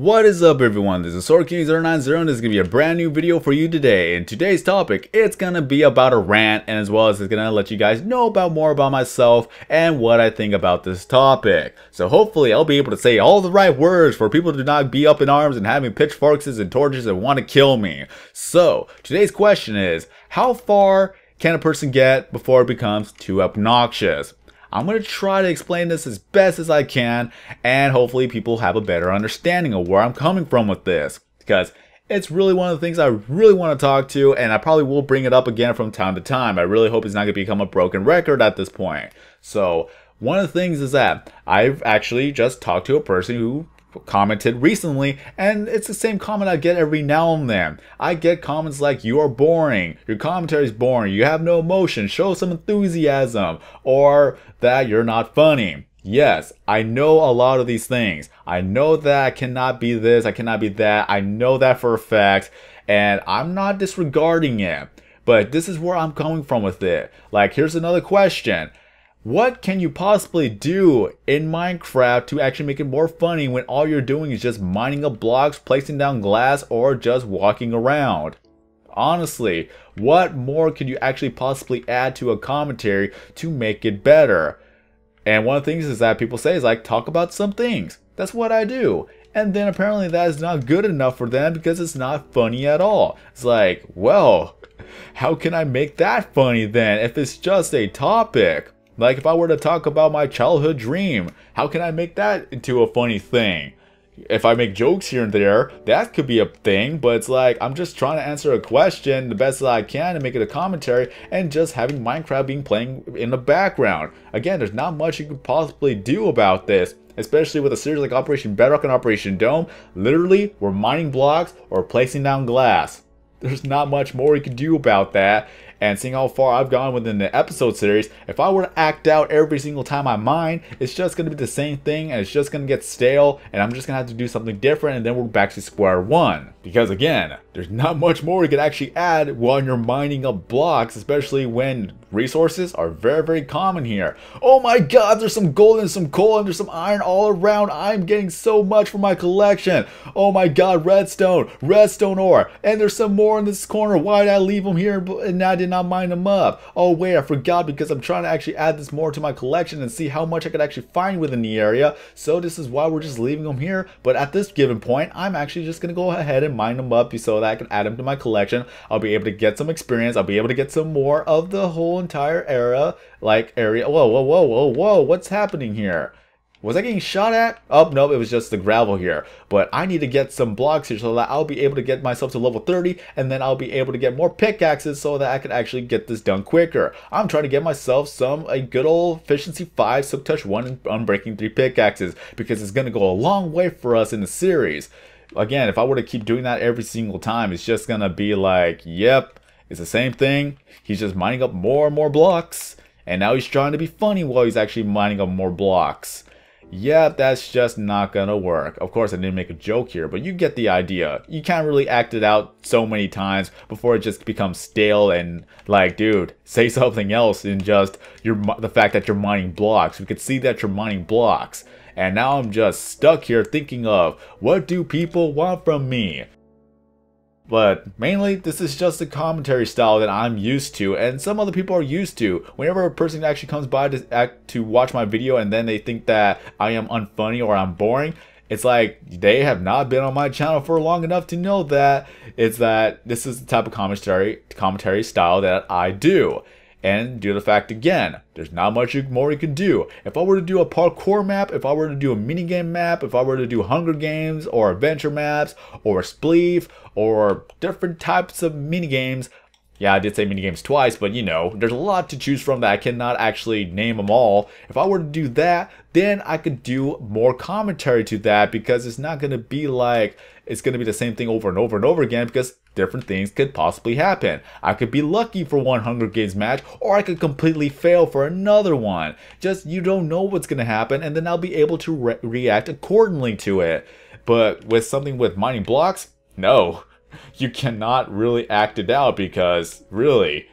What is up everyone, this is SwordKing090 and this is going to be a brand new video for you today. And today's topic, it's going to be about a rant, and as well as it's going to let you guys know more about myself and what I think about this topic. So hopefully I'll be able to say all the right words for people to not be up in arms and having pitchforks and torches and want to kill me. So today's question is, how far can a person get before it becomes too obnoxious? I'm going to try to explain this as best as I can, and hopefully people have a better understanding of where I'm coming from with this, because it's really one of the things I really want to talk to, and I probably will bring it up again from time to time. I really hope it's not going to become a broken record at this point. So one of the things is that I've actually just talked to a person who commented recently, and it's the same comment I get every now and then. I get comments like, "You are boring, your commentary is boring, you have no emotion, show some enthusiasm," or that you're not funny. Yes, I know a lot of these things. I know that I cannot be this, I cannot be that. I know that for a fact, and I'm not disregarding it. But this is where I'm coming from with it. Like, here's another question. What can you possibly do in Minecraft to actually make it more funny when all you're doing is just mining up blocks, placing down glass, or just walking around? Honestly, what more could you actually possibly add to a commentary to make it better? And one of the things is that people say is like, talk about some things. That's what I do. And then apparently that is not good enough for them because it's not funny at all. It's like, well, how can I make that funny then if it's just a topic? Like, if I were to talk about my childhood dream, how can I make that into a funny thing? If I make jokes here and there, that could be a thing, but it's like, I'm just trying to answer a question the best that I can and make it a commentary, and just having Minecraft being playing in the background. Again, there's not much you could possibly do about this, especially with a series like Operation Bedrock and Operation Dome. Literally, we're mining blocks or placing down glass. There's not much more you can do about that. And seeing how far I've gone within the episode series, if I were to act out every single time I mine, it's just going to be the same thing, and it's just going to get stale, and I'm just going to have to do something different, and then we're back to square one. Because again, there's not much more you can actually add while you're mining up blocks, especially when resources are very, very common here. Oh my god, there's some gold and some coal and there's some iron all around. I'm getting so much for my collection. Oh my god, redstone ore, and there's some more in this corner. Why did I leave them here and I did not mine them up? Oh wait, I forgot, because I'm trying to actually add this more to my collection and see how much I could actually find within the area. So this is why we're just leaving them here. But at this given point, I'm actually just gonna go ahead and mine them up so that I can add them to my collection. I'll be able to get some experience. I'll be able to get some more of the whole entire area. Whoa, what's happening here? Was I getting shot at? Oh, no, it was just the gravel here. But I need to get some blocks here so that I'll be able to get myself to level 30, and then I'll be able to get more pickaxes so that I can actually get this done quicker. I'm trying to get myself a good old efficiency 5, silk touch 1, and unbreaking 3 pickaxes, because it's going to go a long way for us in the series. Again, if I were to keep doing that every single time, it's just going to be like, yep, it's the same thing. He's just mining up more and more blocks, and now he's trying to be funny while he's actually mining up more blocks. Yeah, that's just not gonna work. Of course, I didn't make a joke here, but you get the idea. You can't really act it out so many times before it just becomes stale and like, dude, say something else than just the fact that you're mining blocks. We could see that you're mining blocks. And now I'm just stuck here thinking of, what do people want from me? But mainly, this is just a commentary style that I'm used to, and some other people are used to. Whenever a person actually comes by to watch my video and then they think that I am unfunny or I'm boring, it's like they have not been on my channel for long enough to know that this is the type of commentary style that I do. And due to the fact, again, there's not much more you can do. If I were to do a parkour map, if I were to do a minigame map, if I were to do Hunger Games or adventure maps or Spleef or different types of minigames, yeah, I did say minigames twice, but you know, there's a lot to choose from that I cannot actually name them all. If I were to do that, then I could do more commentary to that, because it's not going to be like, it's going to be the same thing over and over and over again, because different things could possibly happen. I could be lucky for one Hunger Games match, or I could completely fail for another one. Just, you don't know what's going to happen, and then I'll be able to react accordingly to it. But with something with mining blocks, no. You cannot really act it out, because really,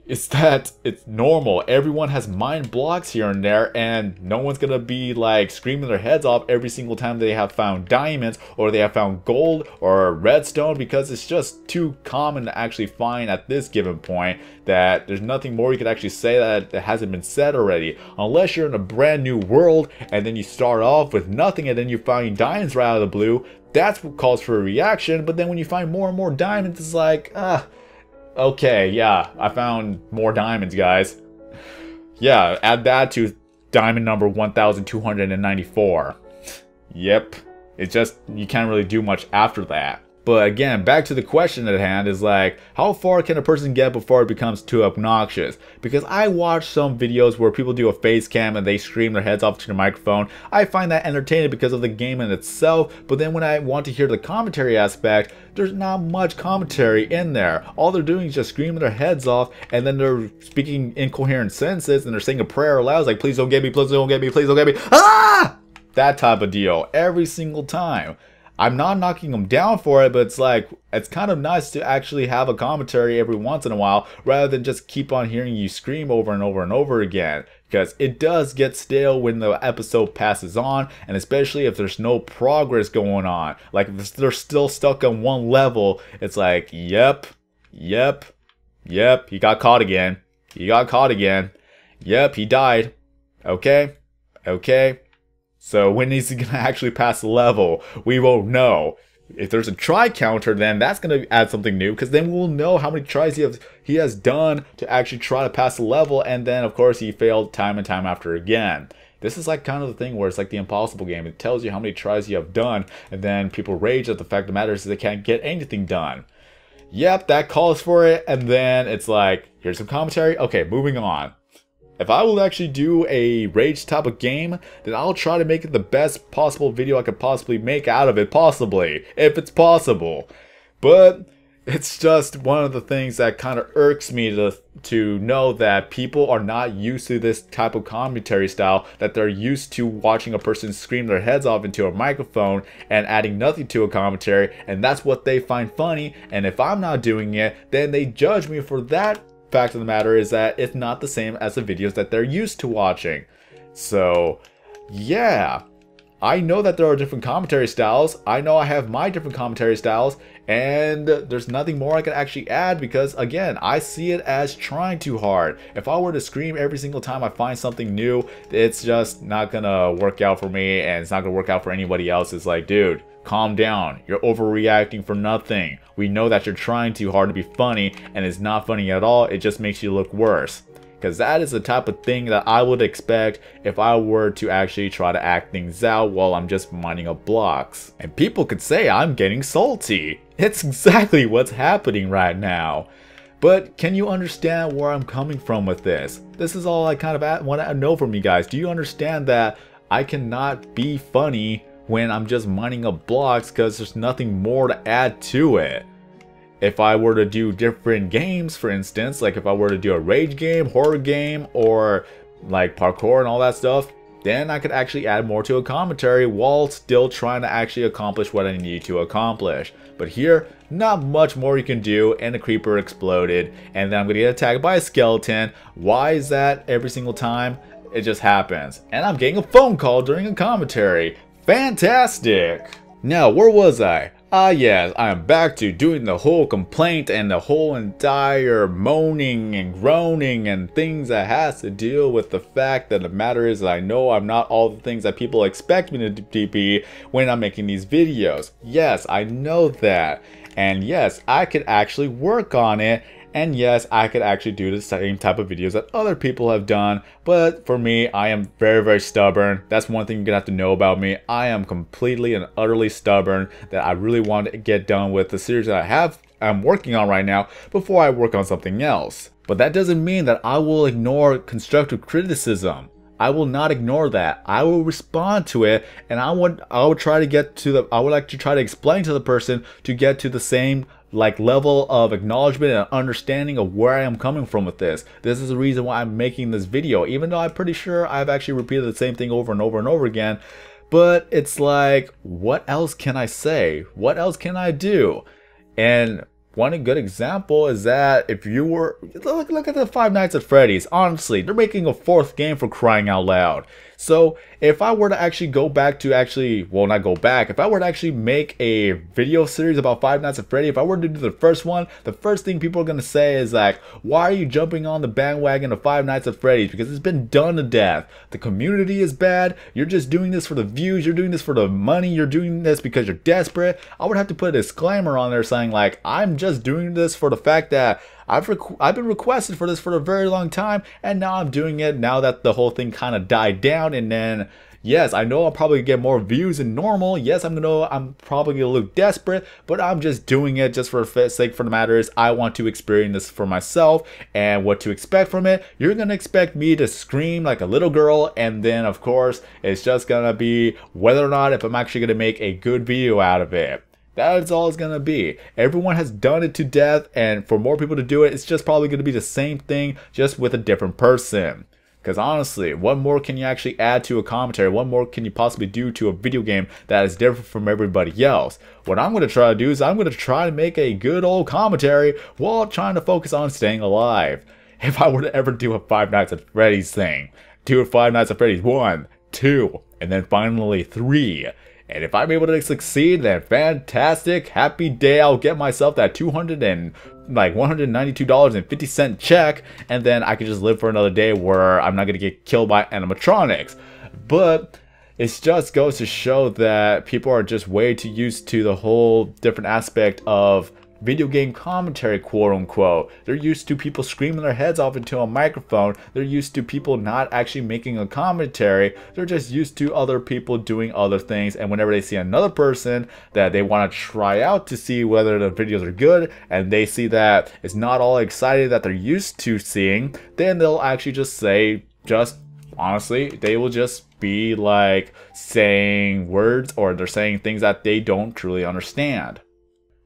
is that it's normal. Everyone has mind blocks here and there, and no one's gonna be like screaming their heads off every single time they have found diamonds or they have found gold or redstone, because it's just too common to actually find at this given point that there's nothing more you could actually say that hasn't been said already. Unless you're in a brand new world and then you start off with nothing and then you find diamonds right out of the blue, that's what calls for a reaction. But then when you find more and more diamonds, it's like, okay, yeah, I found more diamonds, guys. Yeah, add that to diamond number 1294. Yep, it's just, you can't really do much after that. But again, back to the question at hand is like, how far can a person get before it becomes too obnoxious? Because I watch some videos where people do a face cam and they scream their heads off to the microphone. I find that entertaining because of the game in itself, but then when I want to hear the commentary aspect, there's not much commentary in there. All they're doing is just screaming their heads off, and then they're speaking incoherent sentences, and they're saying a prayer aloud, like, please don't get me, please don't get me, please don't get me. Ah! That type of deal every single time. I'm not knocking them down for it, but it's like, it's kind of nice to actually have a commentary every once in a while rather than just keep on hearing you scream over and over and over again. Because it does get stale when the episode passes on, and especially if there's no progress going on. Like if they're still stuck on one level, it's like, yep, he got caught again. Yep, he died. Okay. So when is he going to actually pass the level? We won't know. If there's a try counter, then that's going to add something new, because then we'll know how many tries he has done to actually try to pass the level, and then of course he failed time and time after again. This is like kind of the thing where it's like the impossible game. It tells you how many tries you have done, and then people rage at the fact of the matter is they can't get anything done. Yep, that calls for it, and then it's like, here's some commentary. Okay, moving on. If I will actually do a rage type of game, then I'll try to make it the best possible video I could possibly make out of it, possibly, if it's possible. But it's just one of the things that kind of irks me to know that people are not used to this type of commentary style, that they're used to watching a person scream their heads off into a microphone and adding nothing to a commentary, and that's what they find funny. And if I'm not doing it, then they judge me for that. Fact of the matter is that it's not the same as the videos that they're used to watching. So yeah, I know that there are different commentary styles. I know I have my different commentary styles, and there's nothing more I can actually add, because again, I see it as trying too hard. If I were to scream every single time I find something new, it's just not gonna work out for me, and it's not gonna work out for anybody else. It's like, dude, calm down. You're overreacting for nothing. We know that you're trying too hard to be funny, and it's not funny at all. It just makes you look worse. Because that is the type of thing that I would expect if I were to actually try to act things out while I'm just mining up blocks. And people could say I'm getting salty. It's exactly what's happening right now. But can you understand where I'm coming from with this? This is all I kind of want to know from you guys. Do you understand that I cannot be funny when I'm just mining up blocks because there's nothing more to add to it? If I were to do different games, for instance, like if I were to do a rage game, horror game, or like parkour and all that stuff, then I could actually add more to a commentary while still trying to actually accomplish what I need to accomplish. But here, not much more you can do, and a creeper exploded, and then I'm gonna get attacked by a skeleton. Why is that every single time? It just happens. And I'm getting a phone call during a commentary. Fantastic! Now, where was I? Yes, I am back to doing the whole complaint and the whole entire moaning and groaning and things that has to deal with the fact that the matter is that I know I'm not all the things that people expect me to be when I'm making these videos. Yes, I know that. And yes, I could actually work on it. And yes, I could actually do the same type of videos that other people have done. But for me, I am very, very stubborn. That's one thing you're gonna have to know about me. I am completely and utterly stubborn, that I really want to get done with the series that I'm working on right now before I work on something else. But that doesn't mean that I will ignore constructive criticism. I will not ignore that. I will respond to it, and I would try to get to the, I would like to try to explain to the person to get to the same level of acknowledgement and understanding of where I am coming from with this. This is the reason why I'm making this video, even though I'm pretty sure I've actually repeated the same thing over and over and over again. But it's like, what else can I say? What else can I do? And one good example is that if you were, look at the Five Nights at Freddy's. Honestly, they're making a 4th game, for crying out loud. So if I were to actually go back to well, not go back, if I were to actually make a video series about Five Nights at Freddy, if I were to do the first one, the first thing people are going to say is like, why are you jumping on the bandwagon of Five Nights at Freddy's? Because it's been done to death. The community is bad. You're just doing this for the views. You're doing this for the money. You're doing this because you're desperate. I would have to put a disclaimer on there saying like, I'm just doing this for the fact that I've been requested for this for a very long time, and now I'm doing it now that the whole thing kind of died down. And then, yes, I know I'll probably get more views than normal. Yes, I'm probably gonna look desperate, but I'm just doing it just for the sake for the matter is I want to experience this for myself. And what to expect from it, you're gonna expect me to scream like a little girl, and then of course it's just gonna be whether or not if I'm actually gonna make a good video out of it. That's all it's gonna be. Everyone has done it to death, and for more people to do it, it's just probably gonna be the same thing, just with a different person. Because honestly, what more can you actually add to a commentary? What more can you possibly do to a video game that is different from everybody else? What I'm gonna try to do is I'm gonna try to make a good old commentary while trying to focus on staying alive. If I were to ever do a Five Nights at Freddy's thing, do a Five Nights at Freddy's 1, 2, and then finally 3. And if I'm able to succeed, then fantastic, happy day. I'll get myself that $192.50 check, and then I can just live for another day where I'm not gonna get killed by animatronics. But it just goes to show that people are just way too used to the whole different aspect of video game commentary, quote unquote. They're used to people screaming their heads off into a microphone. They're used to people not actually making a commentary. They're just used to other people doing other things, and whenever they see another person that they want to try out to see whether the videos are good, and they see that it's not all excited that they're used to seeing, then they'll actually just say, honestly, they will just be like saying words, or they're saying things that they don't truly understand.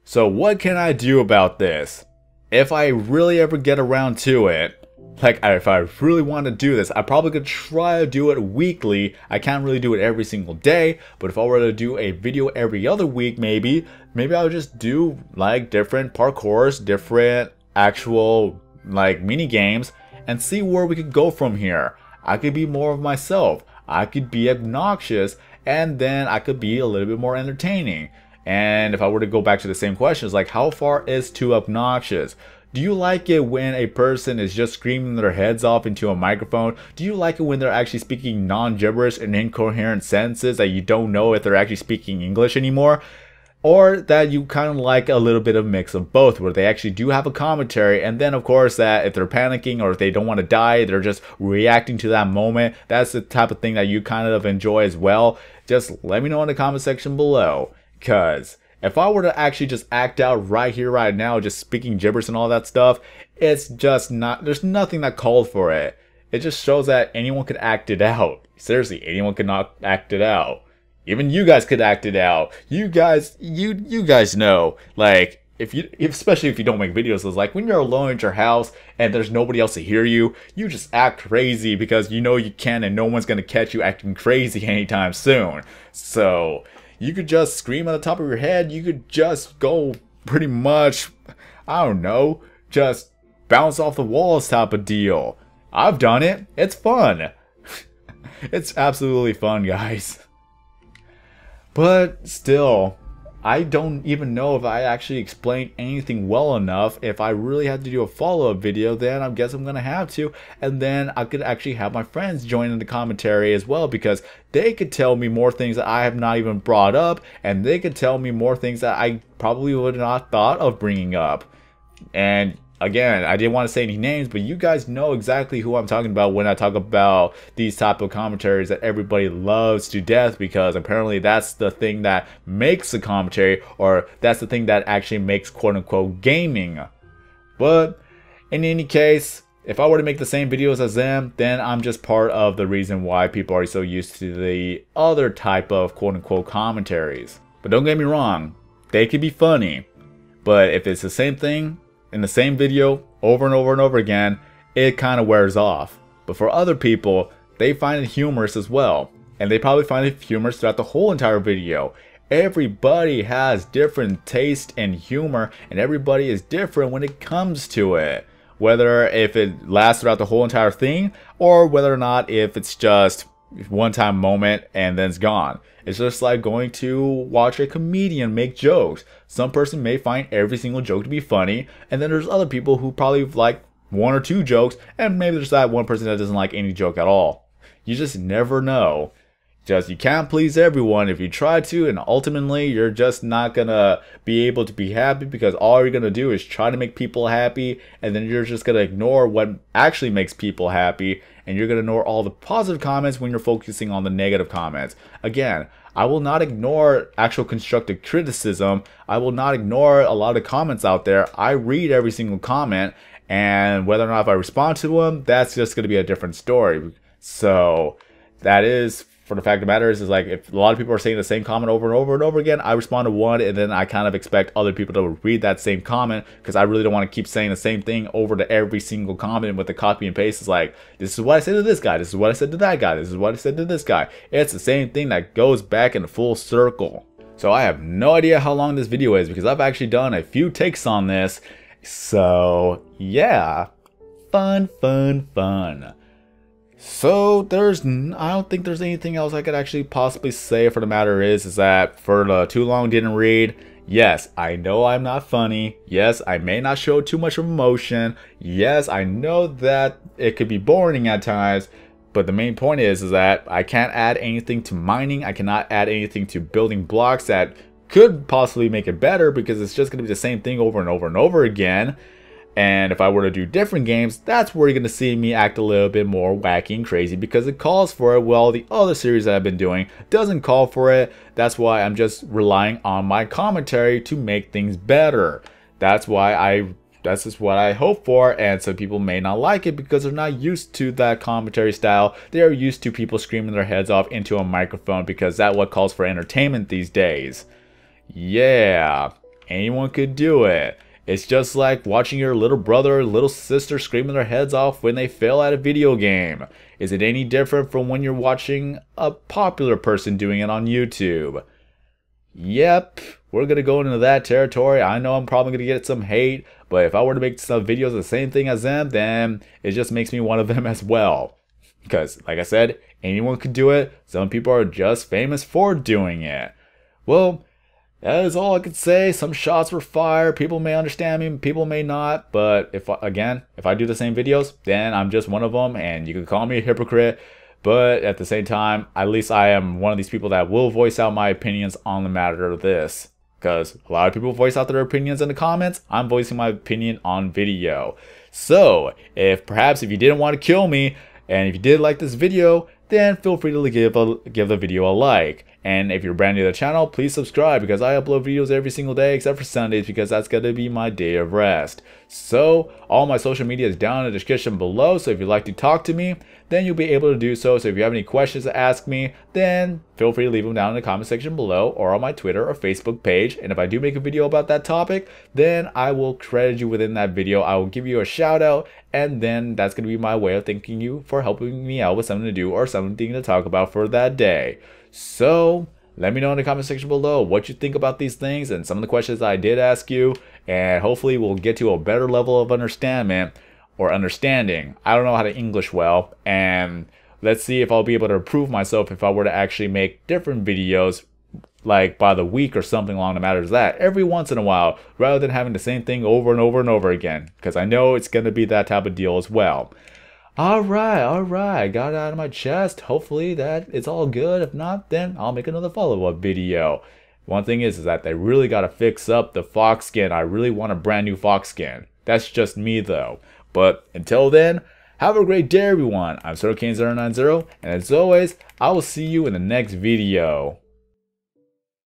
So what can I do about this? If I really ever get around to it, like if I really want to do this, I probably could try to do it weekly. I can't really do it every single day, but if I were to do a video every other week, maybe I would just do like different parkours, different actual like mini games, and see where we could go from here. I could be more of myself. I could be obnoxious, and then I could be a little bit more entertaining. And if I were to go back to the same questions, like how far is too obnoxious? Do you like it when a person is just screaming their heads off into a microphone? Do you like it when they're actually speaking non-gibberish and incoherent sentences that you don't know if they're actually speaking English anymore? Or that you kind of like a little bit of mix of both, where they actually do have a commentary, and then of course that if they're panicking or if they don't want to die, they're just reacting to that moment. That's the type of thing that you kind of enjoy as well. Just let me know in the comment section below. Because if I were to actually just act out right here, right now, just speaking gibberish and all that stuff, it's just not, there's nothing that called for it. It just shows that anyone could act it out. Seriously, anyone could not act it out. Even you guys could act it out. You guys know, like, especially if you don't make videos, it's like when you're alone at your house and there's nobody else to hear you, you just act crazy because you know you can and no one's gonna catch you acting crazy anytime soon. So you could just scream at the top of your head. You could just go pretty much, I don't know, just bounce off the walls type of deal. I've done it. It's fun. It's absolutely fun, guys. But still, I don't even know if I actually explained anything well enough. If I really had to do a follow-up video, then I guess I'm gonna have to, and then I could actually have my friends join in the commentary as well, because they could tell me more things that I have not even brought up, and they could tell me more things that I probably would not thought of bringing up. And again, I didn't want to say any names, but you guys know exactly who I'm talking about when I talk about these type of commentaries that everybody loves to death, because apparently that's the thing that makes a commentary, or that's the thing that actually makes quote-unquote gaming. But in any case, if I were to make the same videos as them, then I'm just part of the reason why people are so used to the other type of quote-unquote commentaries. But don't get me wrong, they could be funny, but if it's the same thing in the same video over and over and over again, it kind of wears off. But for other people, they find it humorous as well, and they probably find it humorous throughout the whole entire video. Everybody has different taste and humor, and everybody is different when it comes to it. Whether if it lasts throughout the whole entire thing, or whether or not if it's just one-time moment and then it's gone. It's just like going to watch a comedian make jokes. Some person may find every single joke to be funny, and then there's other people who probably like one or two jokes, and maybe there's that one person that doesn't like any joke at all. You just never know. You can't please everyone if you try to, and ultimately you're just not gonna be able to be happy, because all you're gonna do is try to make people happy, and then you're just gonna ignore what actually makes people happy, and you're gonna ignore all the positive comments when you're focusing on the negative comments. Again, I will not ignore actual constructive criticism. I will not ignore a lot of comments out there. I read every single comment, and whether or not if I respond to them, that's just gonna be a different story. So that is, for the fact of the matter is like, if a lot of people are saying the same comment over and over and over again, I respond to one, and then I kind of expect other people to read that same comment, because I really don't want to keep saying the same thing over to every single comment with the copy and paste. It's like, this is what I said to this guy, this is what I said to that guy, this is what I said to this guy. It's the same thing that goes back in a full circle. So I have no idea how long this video is, because I've actually done a few takes on this. So yeah, fun. So I don't think there's anything else I could actually possibly say. For the matter is that for the too long didn't read, yes, I know I'm not funny. Yes, I may not show too much emotion. Yes, I know that it could be boring at times. But the main point is that I can't add anything to mining. I cannot add anything to building blocks that could possibly make it better, because it's just going to be the same thing over and over and over again. And if I were to do different games, that's where you're going to see me act a little bit more wacky and crazy, because it calls for it. Well, the other series that I've been doing doesn't call for it. That's why I'm just relying on my commentary to make things better. That's just what I hope for. And some people may not like it because they're not used to that commentary style. They're used to people screaming their heads off into a microphone, because that's what calls for entertainment these days. Yeah, anyone could do it. It's just like watching your little brother or little sister screaming their heads off when they fail at a video game. Is it any different from when you're watching a popular person doing it on YouTube? Yep, we're going to go into that territory. I know I'm probably going to get some hate, but if I were to make some videos the same thing as them, then it just makes me one of them as well. Because, like I said, anyone could do it. Some people are just famous for doing it. Well, that is all I could say. Some shots were fired. People may understand me, people may not. But if I do the same videos, then I'm just one of them, and you can call me a hypocrite. But at the same time, at least I am one of these people that will voice out my opinions on the matter of this. Because a lot of people voice out their opinions in the comments. I'm voicing my opinion on video. So, perhaps if you didn't want to kill me, and if you did like this video, then feel free to give the video a like. And if you're brand new to the channel, please subscribe, because I upload videos every single day except for Sundays, because that's going to be my day of rest. So all my social media is down in the description below, so if you'd like to talk to me, then you'll be able to do so. So if you have any questions to ask me, then feel free to leave them down in the comment section below, or on my Twitter or Facebook page. And if I do make a video about that topic, then I will credit you within that video. I will give you a shout out, and then that's going to be my way of thanking you for helping me out with something to do or something to talk about for that day. So let me know in the comment section below what you think about these things and some of the questions I did ask you, and hopefully we'll get to a better level of understanding. I don't know how to English well, and let's see if I'll be able to improve myself if I were to actually make different videos, like by the week or something along the matters of that, every once in a while, rather than having the same thing over and over and over again, because I know it's going to be that type of deal as well. Alright, got it out of my chest. Hopefully that it's all good. If not, then I'll make another follow-up video. One thing is that they really got to fix up the fox skin. I really want a brand new fox skin. That's just me though. But until then, have a great day everyone. I'm AnsellDesign, and as always, I will see you in the next video.